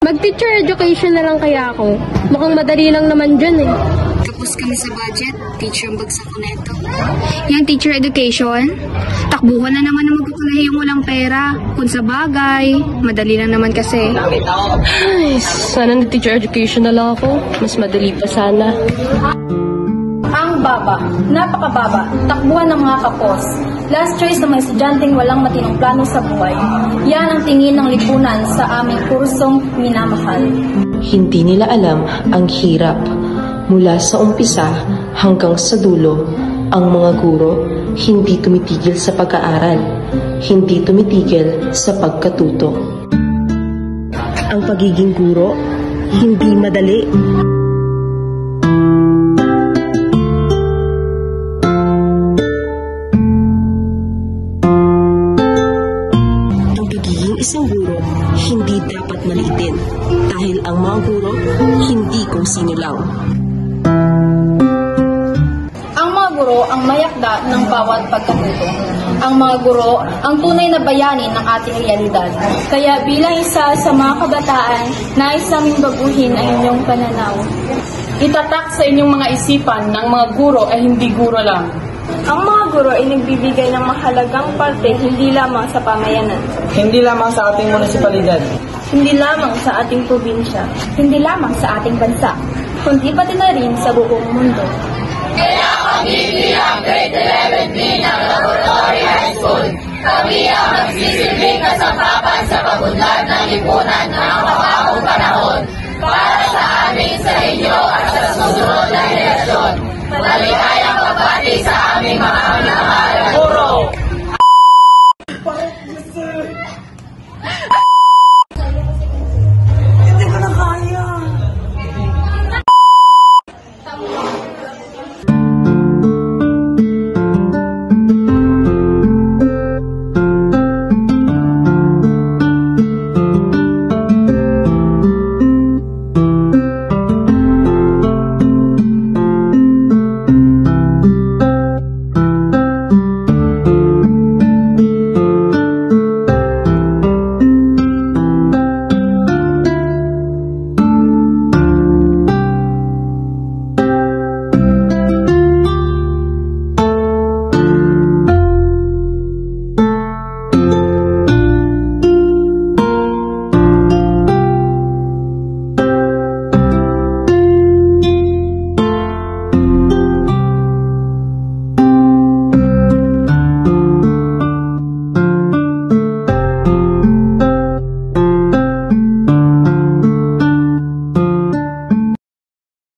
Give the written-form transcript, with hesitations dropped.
Mag-teacher education na lang kaya ako. Mukhang madali lang naman dyan eh. Tapos kami sa budget, teacher ang bagsak ko na ito. Yung teacher education, takbuhan na naman na magkukulay yung walang pera. Kung sa bagay, madali lang naman kasi. Ay, sana nag-teacher education na lang ako. Mas madali pa sana. Ang baba, napakababa, takbuhan ng mga kapos. Last choice ng mga estudyanteng walang matinong plano sa buhay. Yan ang tingin ng lipunan sa aming kursong minamahal. Hindi nila alam ang hirap. Mula sa umpisa hanggang sa dulo, ang mga guro hindi tumitigil sa pag-aaral, hindi tumitigil sa pagkatuto. Ang pagiging guro, hindi madali. Ang pagiging isang guro, hindi dapat maliitin dahil ang mga guro, hindi kung sino lang. Ang mga guro ang mayakda ng bawat pagkatuto. Ang mga guro ang tunay na bayani ng ating realidad. Kaya bilang isa sa mga kabataan, nais naming baguhin ang inyong pananaw. Itatak sa inyong mga isipan ng mga guro ay hindi guro lang. Ang mga guro ay nagbibigay ng mahalagang parte hindi lamang sa pamayanan, Hindi lamang sa ating munisipalidad. hindi lamang sa ating probinsya, hindi lamang sa ating bansa, kundi pati na rin sa buong mundo. Kaya kami ang grade 11B ng Laboratory High School. Kami ang magsisilbing kasampapan sa pag-unlad ng lipunan ng mababang panahon para sa amin, sa inyo at sa susunod na henerasyon. Maligaya